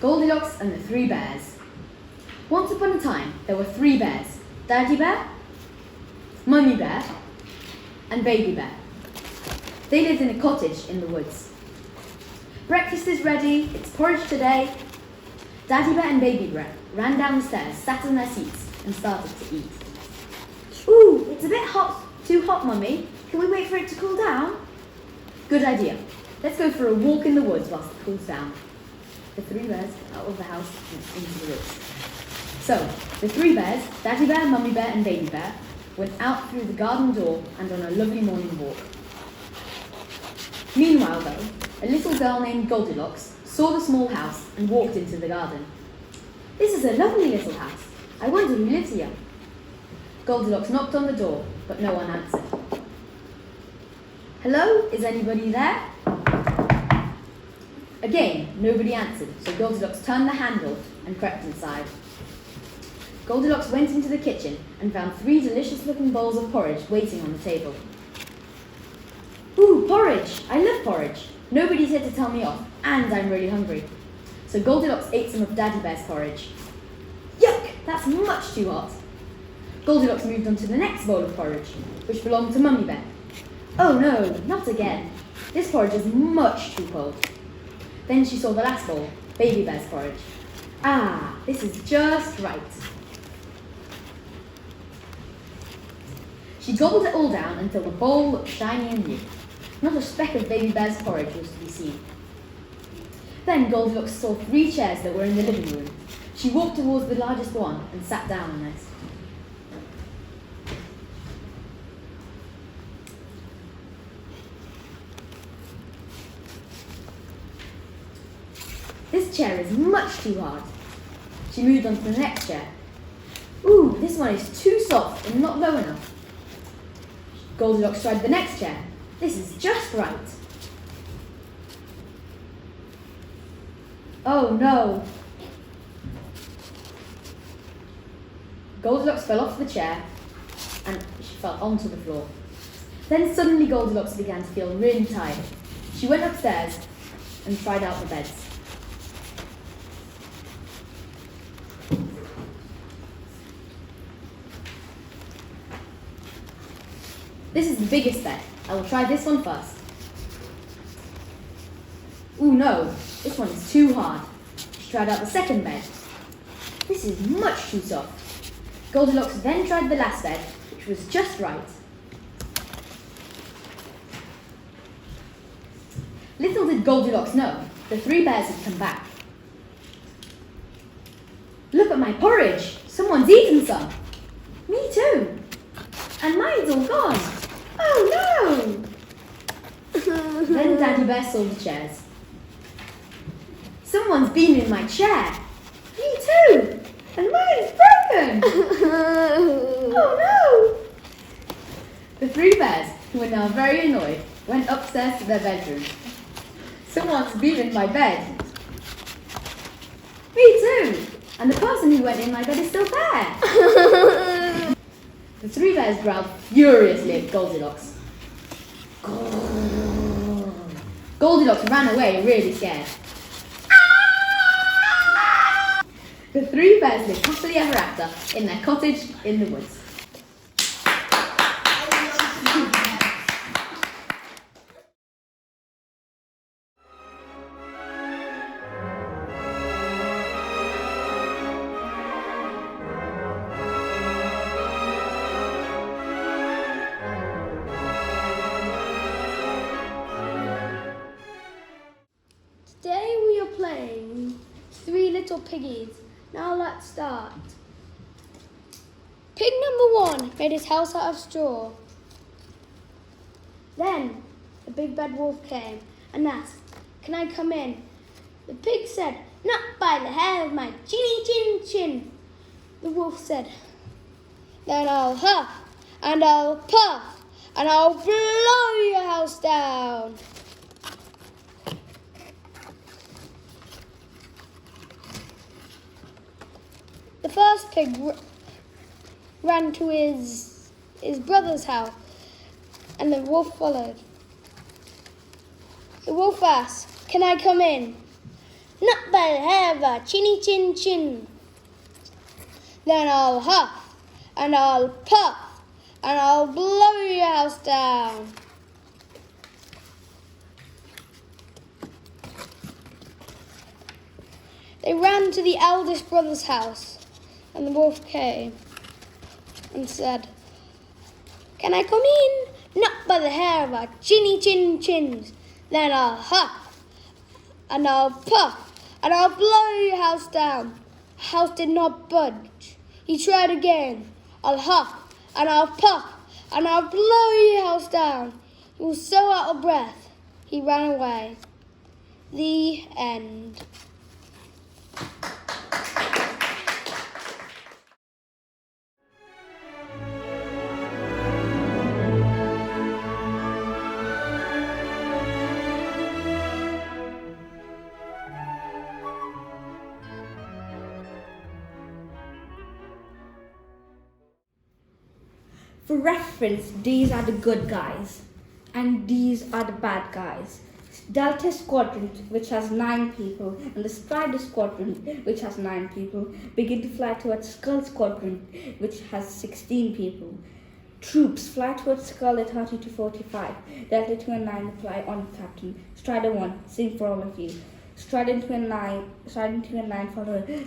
Goldilocks and the Three Bears. Once upon a time, there were 3 bears: Daddy Bear, Mummy Bear, and Baby Bear. They lived in a cottage in the woods. Breakfast is ready, it's porridge today. Daddy Bear and Baby Bear ran down the stairs, sat on their seats, and started to eat. Ooh, it's a bit hot, too hot, Mummy. Can we wait for it to cool down? Good idea. Let's go for a walk in the woods whilst it cools down. The 3 bears out of the house and into the woods. So, the 3 bears, Daddy Bear, Mummy Bear, and Baby Bear, went out through the garden door and on a lovely morning walk. Meanwhile, though, a little girl named Goldilocks saw the small house and walked into the garden. This is a lovely little house. I wonder who lives here. Goldilocks knocked on the door, but no one answered. Hello, is anybody there? Again, nobody answered, so Goldilocks turned the handle and crept inside. Goldilocks went into the kitchen and found 3 delicious-looking bowls of porridge waiting on the table. Ooh, porridge! I love porridge. Nobody's here to tell me off, and I'm really hungry. So Goldilocks ate some of Daddy Bear's porridge. Yuck! That's much too hot. Goldilocks moved on to the next bowl of porridge, which belonged to Mummy Bear. Oh no, not again. This porridge is much too cold. Then she saw the last bowl, Baby Bear's porridge. Ah, this is just right. She gobbled it all down until the bowl looked shiny and new. Not a speck of Baby Bear's porridge was to be seen. Then Goldilocks saw 3 chairs that were in the living room. She walked towards the largest one and sat down on it. This chair is much too hard. She moved on to the next chair. Ooh, this one is too soft and not low enough. Goldilocks tried the next chair. This is just right. Oh no! Goldilocks fell off the chair and she fell onto the floor. Then suddenly Goldilocks began to feel really tired. She went upstairs and tried out the beds. This is the biggest bed. I will try this one first. Ooh no, this one is too hard. She tried out the second bed. This is much too soft. Goldilocks then tried the last bed, which was just right. Little did Goldilocks know, the 3 bears had come back. Look at my porridge! Someone's eaten some! Me too! And mine's all gone! Oh no! Then Daddy Bear saw the chairs. Someone's been in my chair! Me too! And mine's broken! Oh no! The 3 bears, who were now very annoyed, went upstairs to their bedroom. Someone's been in my bed! Me too! And the person who went in my bed is still there! The 3 bears growled furiously at Goldilocks. Goldilocks ran away really scared. The 3 bears lived happily ever after in their cottage in the woods. Today we are playing 3 Little Piggies. Now let's start. Pig number 1 made his house out of straw. Then the big bad wolf came and asked, "Can I come in?" The pig said, "Not by the hair of my chinny chin chin." The wolf said, "Then I'll huff and I'll puff and I'll blow your house down." The first pig ran to his brother's house, and the wolf followed. The wolf asked, "Can I come in?" not by the hair of our chinny chin chin. Then I'll huff, and I'll puff, and I'll blow your house down. They ran to the eldest brother's house, and the wolf came and said, "Can I come in?" "Not by the hair of our chinny chin chins." "Then I'll huff, and I'll puff, and I'll blow your house down." The house did not budge. He tried again. "I'll huff, and I'll puff, and I'll blow your house down." He was so out of breath, he ran away. The end. For reference, these are the good guys and these are the bad guys. Delta Squadron, which has 9 people, and the Spider Squadron, which has 9 people, begin to fly towards Skull Squadron, which has 16 people. Troops fly towards Skull at 30 to 45. Delta 2 and 9 fly on Captain. Strider 1, sing for all of you. Strider 2 and 9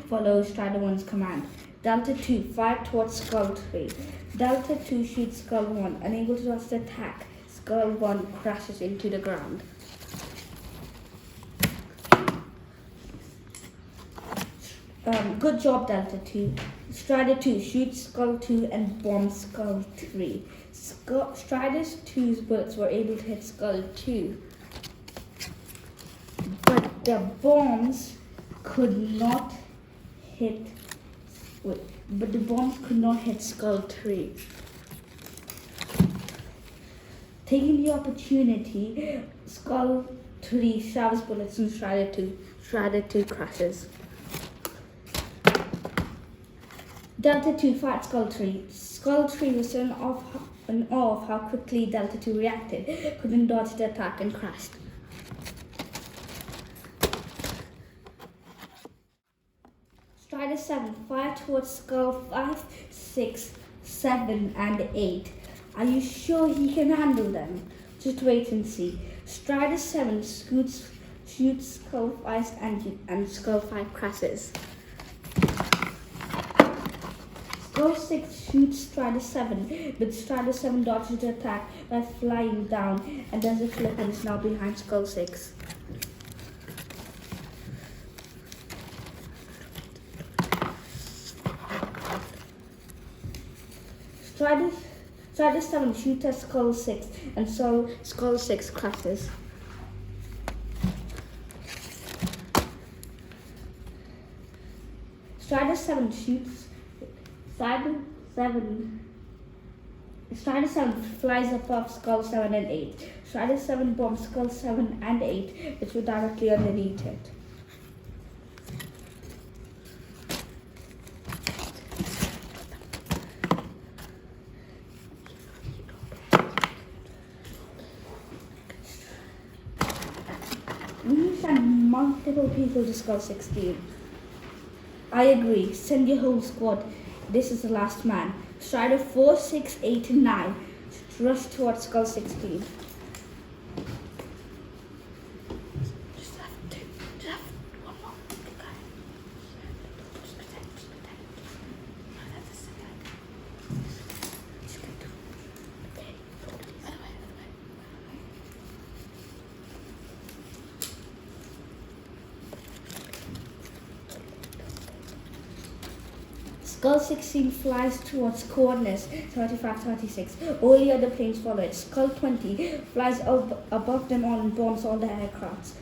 follow Strider 1's command. Delta 2 fire towards Skull 3. Delta 2 shoots Skull 1, unable to dodge the attack. Skull 1 crashes into the ground. Good job, Delta 2. Strider 2 shoots Skull 2 and bombs Skull 3. Strider 2's bullets were able to hit Skull 2. But the bombs could not hit Skull 3. Taking the opportunity, Skull 3 showers bullets on Strider 2. Strider 2 crashes. Delta 2 fights Skull 3. Skull 3 was in awe of how quickly Delta 2 reacted, couldn't dodge the attack and crashed. Strider 7 fire towards Skull 5, 6, 7 and 8. Are you sure he can handle them? Just wait and see. Strider 7 shoots Skull 5 and Skull 5 crashes. Skull 6 shoots Strider 7, but Strider 7 dodges the attack by flying down and does a flip and is now behind Skull 6. Strider 7 shoots at Skull 6 and so Skull 6 crashes. Strider 7 flies above Skull 7 and 8. Strider 7 bombs Skull 7 and 8, which were directly underneath it. We need to send multiple people to Skull 16. I agree. Send your whole squad. This is the last man. Strider 4, 6, 8 and 9 rush towards Skull 16. Skull 16 flies towards coordinates 35-36. All the other planes follow it. Skull 20 flies above them all and bombs all the aircrafts.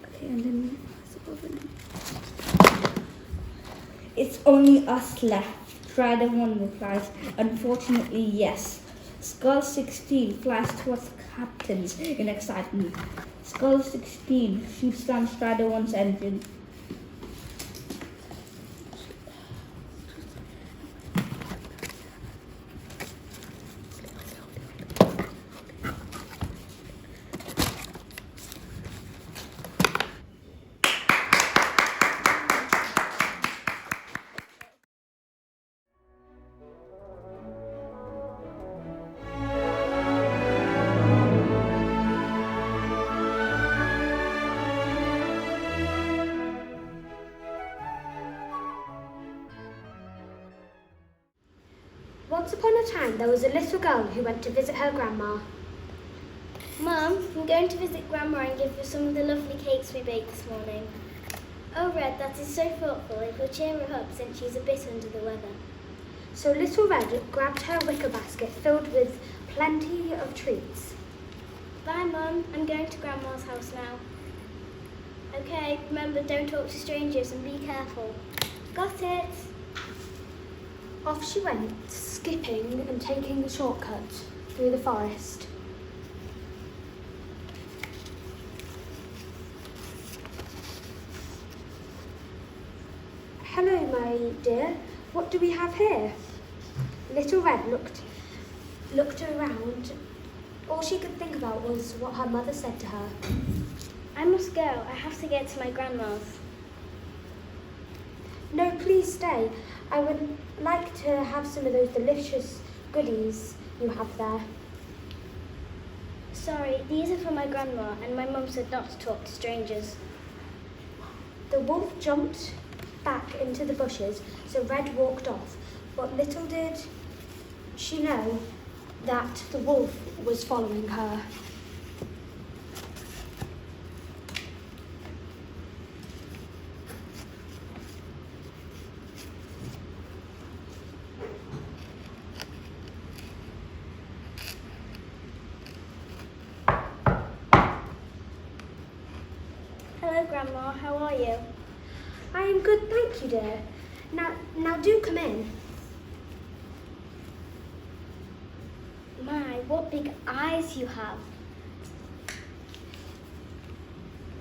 Okay, and then it's only us left. Strider 1 replies, unfortunately, yes. Skull 16 flies towards captains in excitement. Skull 16 shoots down Strider 1's engine. Once upon a time, there was a little girl who went to visit her grandma. Mum, I'm going to visit Grandma and give her some of the lovely cakes we baked this morning. Oh, Red, that is so thoughtful. It will cheer her up since she's a bit under the weather. So Little Red grabbed her wicker basket filled with plenty of treats. Bye, Mum. I'm going to Grandma's house now. Okay, remember, don't talk to strangers and be careful. Got it. Off she went, skipping and taking the shortcut through the forest. Hello, my dear. What do we have here? Little Red looked around. All she could think about was what her mother said to her. I must go. I have to get to my grandma's. No, please stay. I would like to have some of those delicious goodies you have there. Sorry, these are for my grandma, and my mum said not to talk to strangers. The wolf jumped back into the bushes, so Red walked off. But little did she know that the wolf was following her. Hello, Grandma. How are you? I am good, thank you, dear. Now do come in. My, what big eyes you have.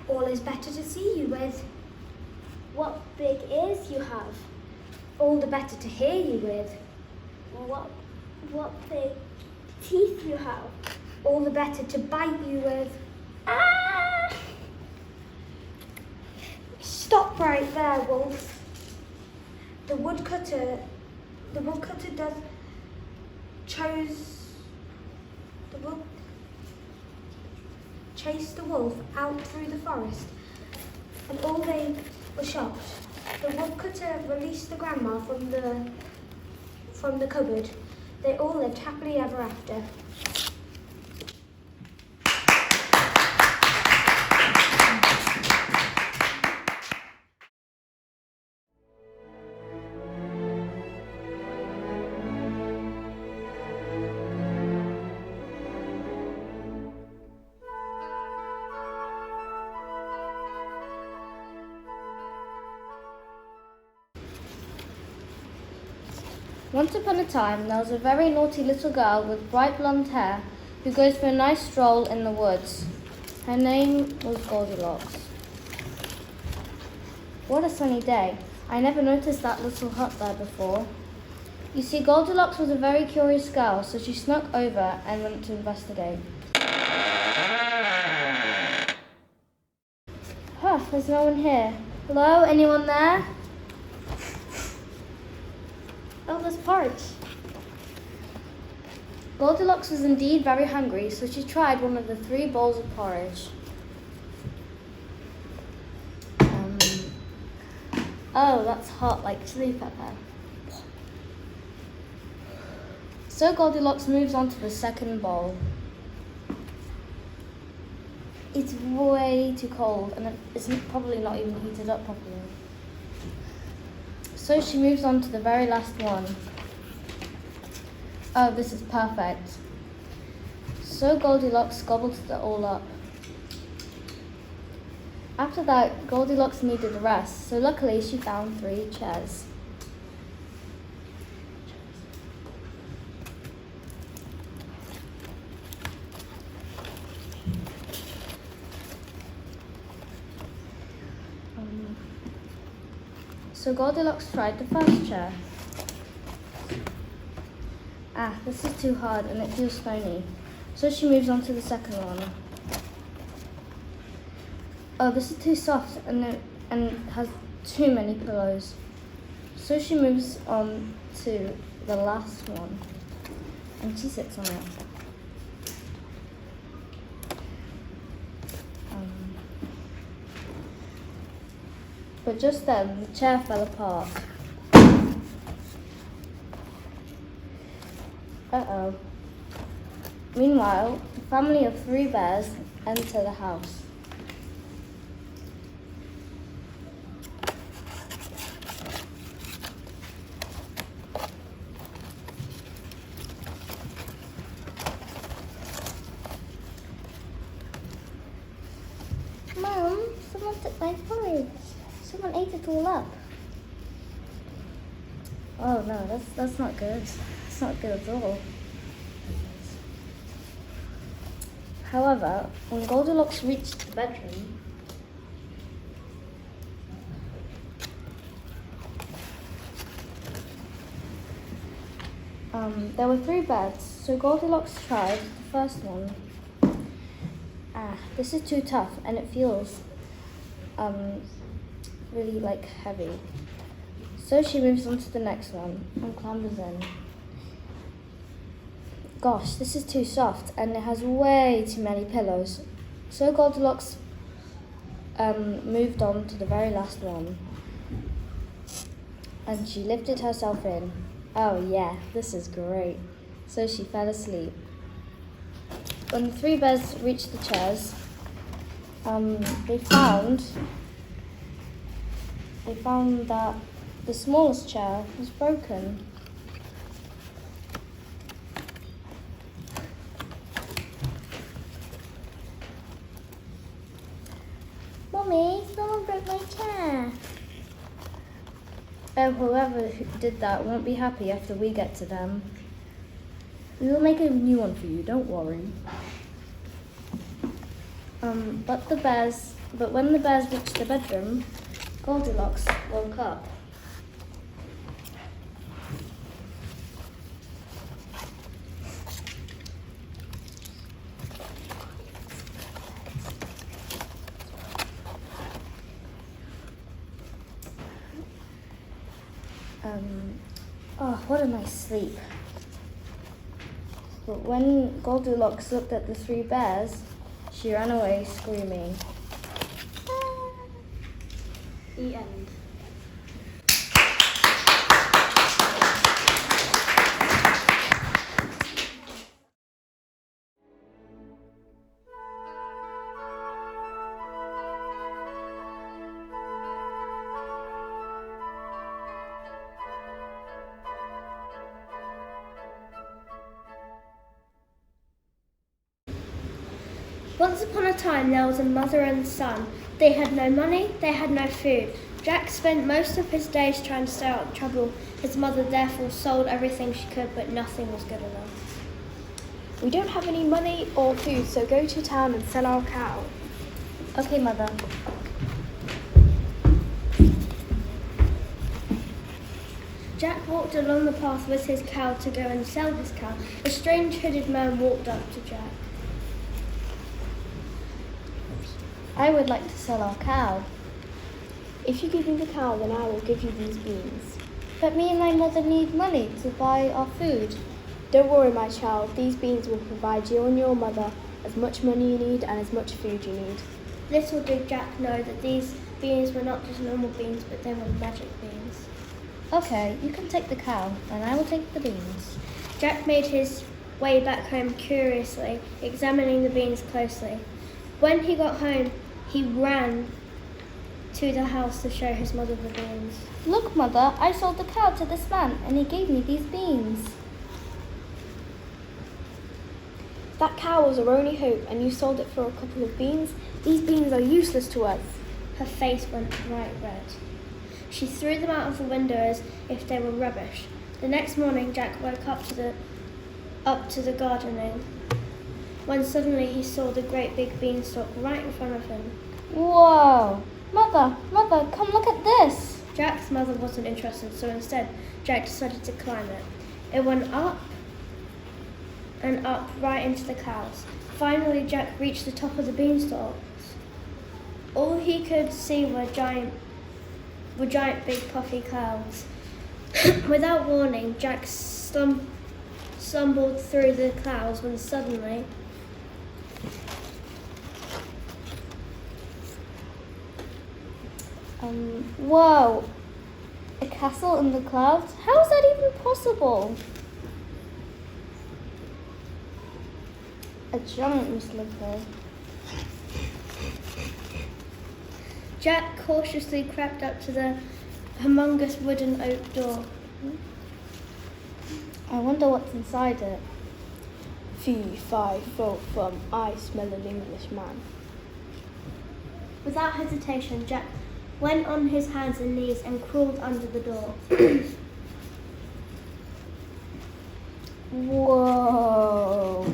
All is better to see you with. What big ears you have. All the better to hear you with. What big teeth you have. All the better to bite you with. Ah! Stop right there, wolf. The woodcutter chased the wolf out through the forest, and all they were shocked. The woodcutter released the grandma from the cupboard. They all lived happily ever after. Once upon a time, there was a very naughty little girl with bright blonde hair who goes for a nice stroll in the woods. Her name was Goldilocks. What a sunny day. I never noticed that little hut there before. You see, Goldilocks was a very curious girl, so she snuck over and went to investigate. Huh, there's no one here. Hello, anyone there? Oh, there's porridge. Goldilocks was indeed very hungry, so she tried one of the 3 bowls of porridge. Oh, that's hot, like chili pepper. So Goldilocks moves on to the second bowl. It's way too cold, and it's probably not even heated up properly. So she moves on to the very last one. Oh, this is perfect. So Goldilocks gobbled it all up. After that, Goldilocks needed a rest, so luckily she found 3 chairs. So Goldilocks tried the first chair. Ah, this is too hard and it feels stony. So she moves on to the second one. Oh, this is too soft and has too many pillows. So she moves on to the last one and she sits on it. But just then, the chair fell apart. Uh-oh. Meanwhile, the family of 3 bears enter the house. Mum, someone took my porridge. Someone ate it all up. Oh no, that's not good. It's not good at all. However, when Goldilocks reached the bedroom, there were 3 beds, so Goldilocks tried the first one. This is too tough and it feels really heavy. So she moves on to the next one and clambers in. Gosh, this is too soft and it has way too many pillows. So Goldilocks moved on to the very last one. And she lifted herself in. Oh yeah, this is great. So she fell asleep. When the 3 bears reached the chairs, they found that the smallest chair was broken. Mummy, someone broke my chair. Whoever did that won't be happy after we get to them. We will make a new one for you, don't worry. But when the bears reached the bedroom, Goldilocks woke up. Oh, what a nice sleep. But when Goldilocks looked at the 3 bears, she ran away screaming. The end. Once upon a time, there was a mother and son. They had no money, they had no food. Jack spent most of his days trying to stay out of trouble. His mother therefore sold everything she could, but nothing was good enough. We don't have any money or food, so go to town and sell our cow. Okay, Mother. Jack walked along the path with his cow to go and sell his cow. A strange hooded man walked up to Jack. I would like to sell our cow. If you give me the cow, then I will give you these beans. But me and my mother need money to buy our food. Don't worry, my child. These beans will provide you and your mother as much money you need and as much food you need. Little did Jack know that these beans were not just normal beans, but they were magic beans. Okay, you can take the cow, and I will take the beans. Jack made his way back home curiously, examining the beans closely. When he got home, he ran to the house to show his mother the beans. Look, Mother, I sold the cow to this man, and he gave me these beans. That cow was our only hope, and you sold it for a couple of beans? These beans are useless to us. Her face went bright red. She threw them out of the window as if they were rubbish. The next morning, Jack woke up to the gardening, when suddenly he saw the great big beanstalk right in front of him. Whoa! Mother, come look at this! Jack's mother wasn't interested, so instead, Jack decided to climb it. It went up and up right into the clouds. Finally, Jack reached the top of the beanstalks. All he could see were giant big puffy clouds. Without warning, Jack stumbled through the clouds when suddenly Whoa! A castle in the clouds? How is that even possible? A giant must live here. Jack cautiously crept up to the humongous wooden oak door. I wonder what's inside it. Fee, fi, fo, fum, I smell an Englishman. Without hesitation, Jack went on his hands and knees and crawled under the door. Whoa.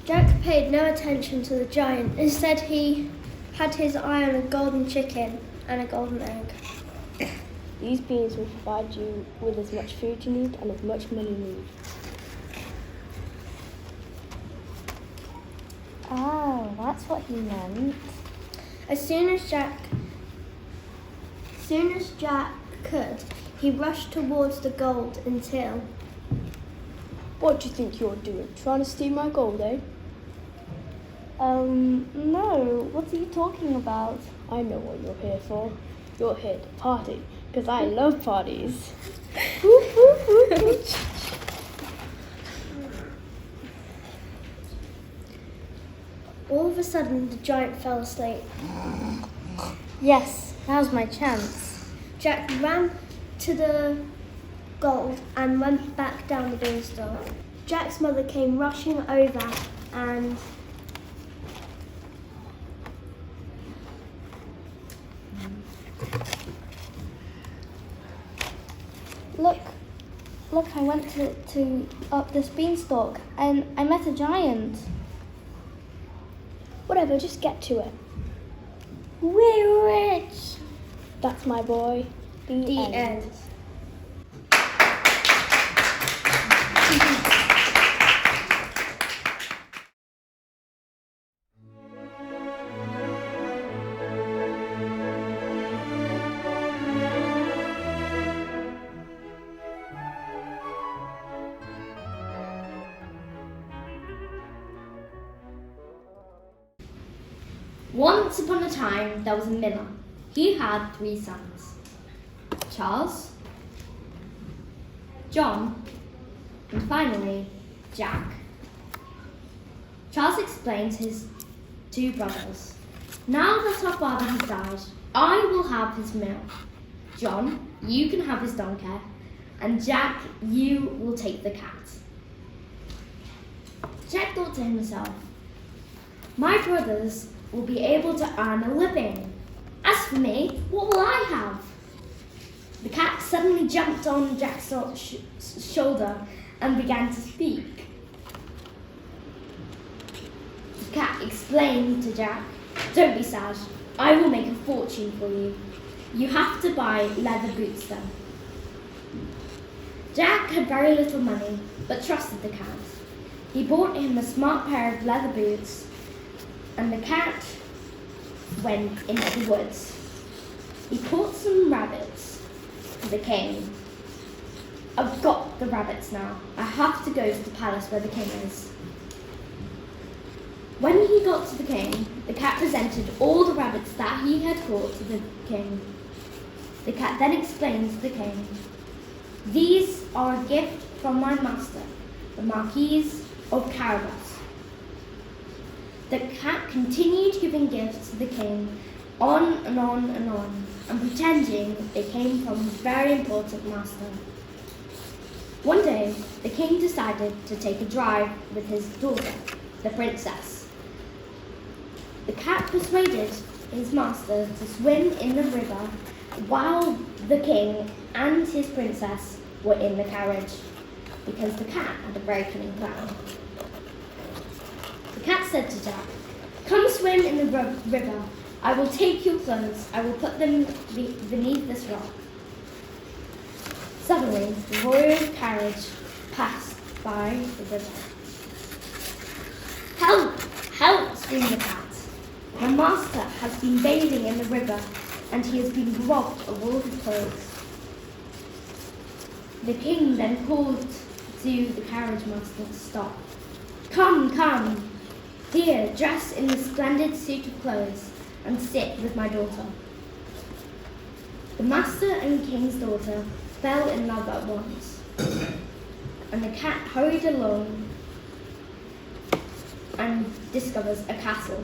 Jack paid no attention to the giant. Instead, he had his eye on a golden chicken and a golden egg. These beans will provide you with as much food you need and as much money you need. Oh, that's what he meant. As soon as Jack could, he rushed towards the gold until... What do you think you're doing? Trying to steal my gold, eh? No, what are you talking about? I know what you're here for. You're here to party, because I love parties. All of a sudden, the giant fell asleep. Yes, now's my chance. Jack ran to the gold and went back down the beanstalk. Jack's mother came rushing over and Look, I went to up this beanstalk and I met a giant. Whatever, just get to it. We're rich. That's my boy. The end. Once upon a time, there was a miller. He had 3 sons: Charles, John, and finally, Jack. Charles explained to his 2 brothers, "Now that our father has died, I will have his mill. John, you can have his donkey, and Jack, you will take the cat." Jack thought to himself, "My brothers will be able to earn a living. As for me, what will I have?" The cat suddenly jumped on Jack's shoulder and began to speak. The cat explained to Jack, "Don't be sad. I will make a fortune for you. You have to buy leather boots then." Jack had very little money, but trusted the cat. He bought him a smart pair of leather boots, and the cat went into the woods. He caught some rabbits for the king. "I've got the rabbits now. I have to go to the palace where the king is." When he got to the king, the cat presented all the rabbits that he had caught to the king. The cat then explained to the king, "These are a gift from my master, the Marquis of Carabas." The cat continued giving gifts to the king, on and on and on, and pretending it came from his very important master. One day, the king decided to take a drive with his daughter, the princess. The cat persuaded his master to swim in the river while the king and his princess were in the carriage, because the cat had a very cunning plan. The cat said to Jack, "Come swim in the river. I will take your clothes. I will put them beneath this rock." Suddenly, the royal carriage passed by the river. "Help! Help!" screamed the cat. "My master has been bathing in the river, and he has been robbed of all his clothes." The king then called to the carriage master to stop. "Come, come! Here, dress in this splendid suit of clothes and sit with my daughter." The master and king's daughter fell in love at once. and the cat hurried along and discovers a castle.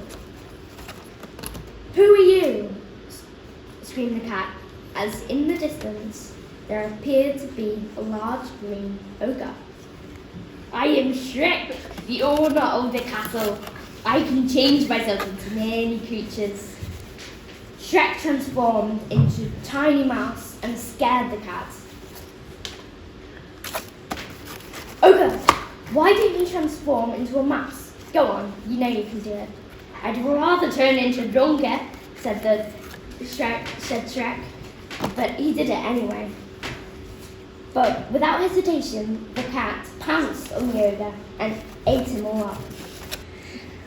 "Who are you?" screamed the cat, as in the distance there appeared to be a large green ogre. "I am Shrek, the owner of the castle. I can change myself into many creatures." Shrek transformed into a tiny mouse and scared the cat. "Ogre, why didn't you transform into a mouse? Go on, you know you can do it." "I'd rather turn into a donkey," said Shrek, but he did it anyway. But without hesitation, the cat pounced on the ogre and ate him all up,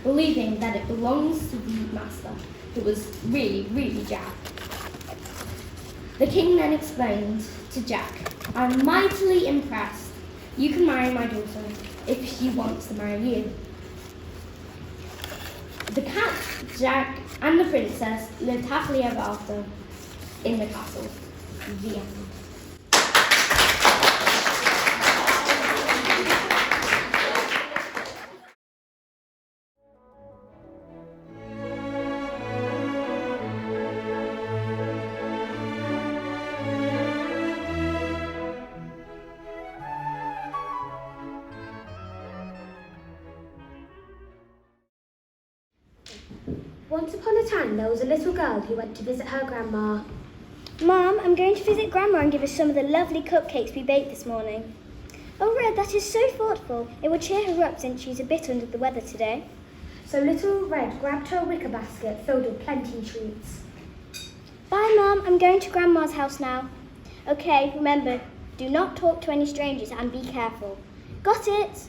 believing that it belongs to the master, who was really Jack. The king then explained to Jack, "I'm mightily impressed. You can marry my daughter if she wants to marry you." The cat, Jack, and the princess lived happily ever after in the castle. The end. Once upon a time, there was a little girl who went to visit her grandma. Mum, I'm going to visit Grandma and give her some of the lovely cupcakes we baked this morning. Oh, Red, that is so thoughtful. It will cheer her up since she's a bit under the weather today. So little Red grabbed her wicker basket filled with plenty of treats. Bye, Mum. I'm going to Grandma's house now. Okay, remember, do not talk to any strangers and be careful. Got it?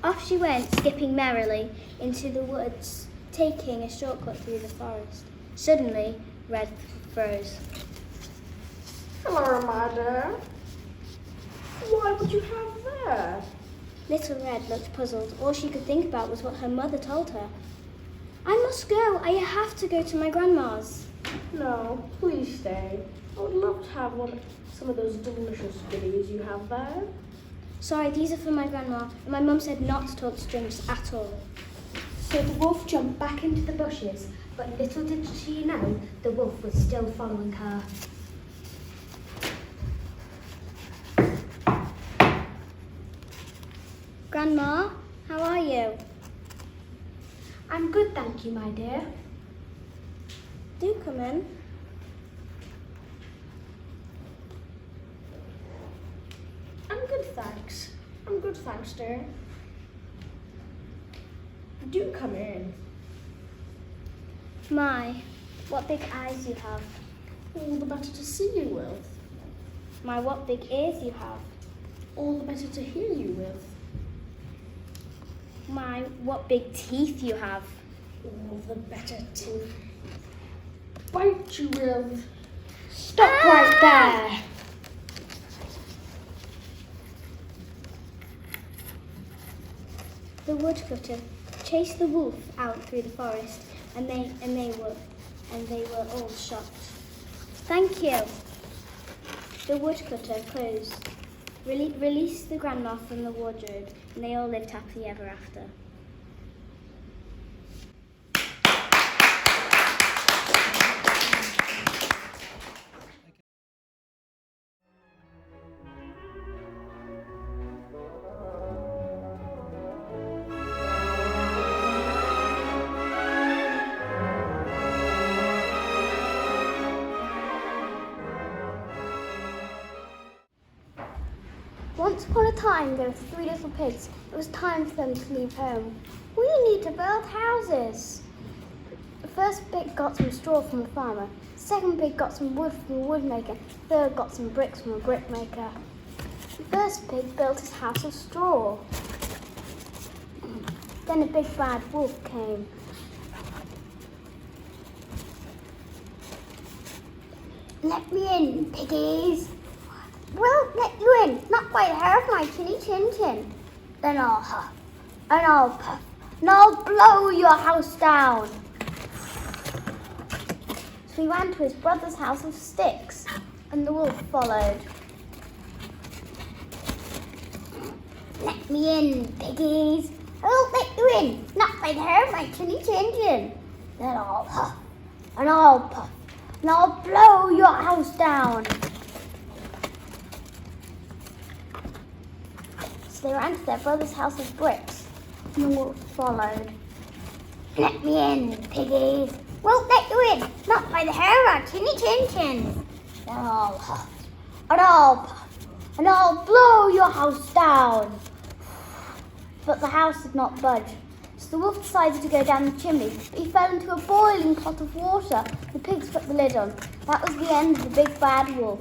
Off she went, skipping merrily into the woods, taking a shortcut through the forest. Suddenly, Red froze. "Hello, Mother. What would you have there?" Little Red looked puzzled. All she could think about was what her mother told her. "I must go. I have to go to my grandma's." "No, please stay. I would love to have some of those delicious goodies you have there." Sorry, these are for my grandma, and my mum said not to talk to strangers at all. So the wolf jumped back into the bushes, but little did she know the wolf was still following her. Grandma, how are you? I'm good, thank you, my dear. Do come in. "I'm good, thanks. I'm good, thanks, dear." "Do come in." My, what big eyes you have. "All the better to see you with. My, what big ears you have. All the better to hear you with. My, what big teeth you have. All the better to bite you with." Stop right there! The woodcutter chased the wolf out through the forest, and they were all shocked. Thank you. The woodcutter released the grandma from the wardrobe, and they all lived happily ever after. Once upon a time, there were 3 little pigs. It was time for them to leave home. We need to build houses. The first pig got some straw from the farmer. The second pig got some wood from a woodmaker. The third got some bricks from a brickmaker. The first pig built his house of straw. Then a big bad wolf came. Let me in, piggies. Well, let you in, not by the hair of my chinny chin chin. Then I'll huff, and I'll puff, and I'll blow your house down. So he ran to his brother's house of sticks, and the wolf followed. Let me in, piggies. I won't let you in. Not by the hair of my chinny chin chin. Then I'll huff and I'll puff and I'll blow your house down. So they ran to their brother's house of bricks, and the wolf followed. Let me in, piggies. Won't let you in. Not by the hair of our chinny chin chin. Then I'll huff and I'll puff and I'll blow your house down. But the house did not budge. So the wolf decided to go down the chimney, but he fell into a boiling pot of water. The pigs put the lid on. That was the end of the big bad wolf.